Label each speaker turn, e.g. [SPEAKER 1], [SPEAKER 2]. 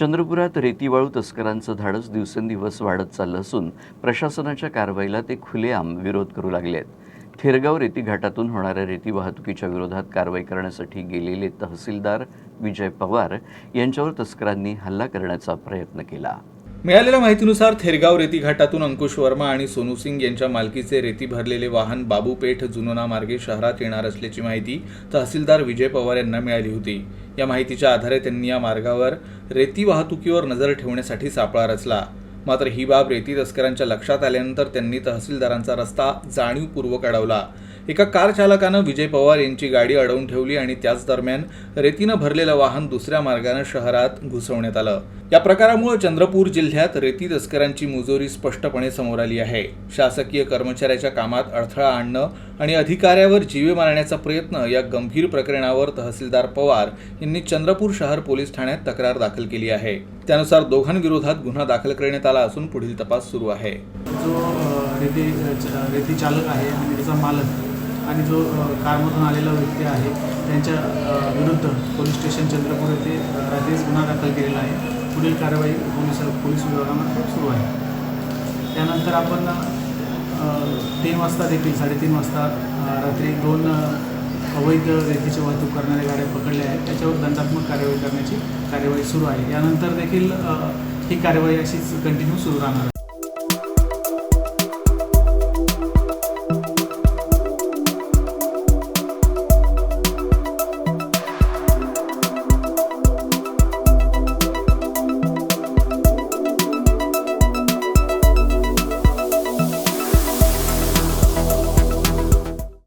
[SPEAKER 1] चंद्रपुरात रेतीवाळू तस्करांचं धाडस दिवसेंदिवस वाढत चाललं असून प्रशासनाच्या कारवाईला ते खुलेआम विरोध करू लागले आहेत। थेरगाव रेती घाटातून होणाऱ्या रेती वाहतुकीच्या विरोधात कारवाई करण्यासाठी गेलेले तहसीलदार विजय पवार यांच्यावर तस्करांनी हल्ला करण्याचा प्रयत्न केला।
[SPEAKER 2] मिळालेल्या माहितीनुसार थेरगाव रेती घाटातून अंकुश वर्मा आणि सोनू सिंग यांच्या मालकीचे रेती भरलेले वाहन बाबूपेठ जुनोना मार्गे शहरात येणार असल्याची माहिती तहसीलदार विजय पवार यांना मिळाली होती। या माहितीच्या आधारे त्यांनी या मार्गावर रेती वाहतुकीवर नजर ठेवण्यासाठी सापळा रचला। मात्र ही बाब रेती तस्करांच्या लक्षात आल्यानंतर त्यांनी तहसीलदारांचा रस्ता जाणीवपूर्वक अडवला। एका कार चालकानं विजय पवार यांची गाडी अडवून ठेवली आणि त्याच दरम्यान रेतीनं भरलेलं वाहन दुसऱ्या मार्गाने शहरात घुसवण्यात आलं। या प्रकारामुळे चंद्रपूर जिल्ह्यात रेती तस्करांची मुजोरी स्पष्टपणे समोर आली आहे। शासकीय कर्मचाऱ्याच्या कामात अडथळा आणणं आणि अधिकाऱ्यावर जीवे मारण्याचा प्रयत्न या गंभीर प्रकरणावर तहसीलदार पवार यांनी चंद्रपूर शहर पोलीस ठाण्यात तक्रार दाखल केली आहे। त्यानुसार दोघांविरोधात गुन्हा दाखल करण्यात आला असून पुढील तपास सुरू आहे।
[SPEAKER 3] जो रेती चालक आहे आणि त्याचा मालक आणि जो कारमधून आलेला व्यक्ती आहे त्यांच्या विरुद्ध पोलीस स्टेशन चंद्रपूर येथे रात्रीच गुन्हा दाखल केलेला आहे। पुढील कारवाई पोलीस विभागामार्फत सुरू आहे। त्यानंतर आपण 3 वाजता देखील 3:30 वाजता रात्री 2 अवैध रेतीची वाहतूक करणाऱ्या गाड्या पकडल्या आहेत। त्याच्यावर दंडात्मक कारवाई करण्याची कार्यवाही सुरू आहे। यानंतर देखील ही कारवाई अशीच कंटिन्यू सुरू राहणार आहे।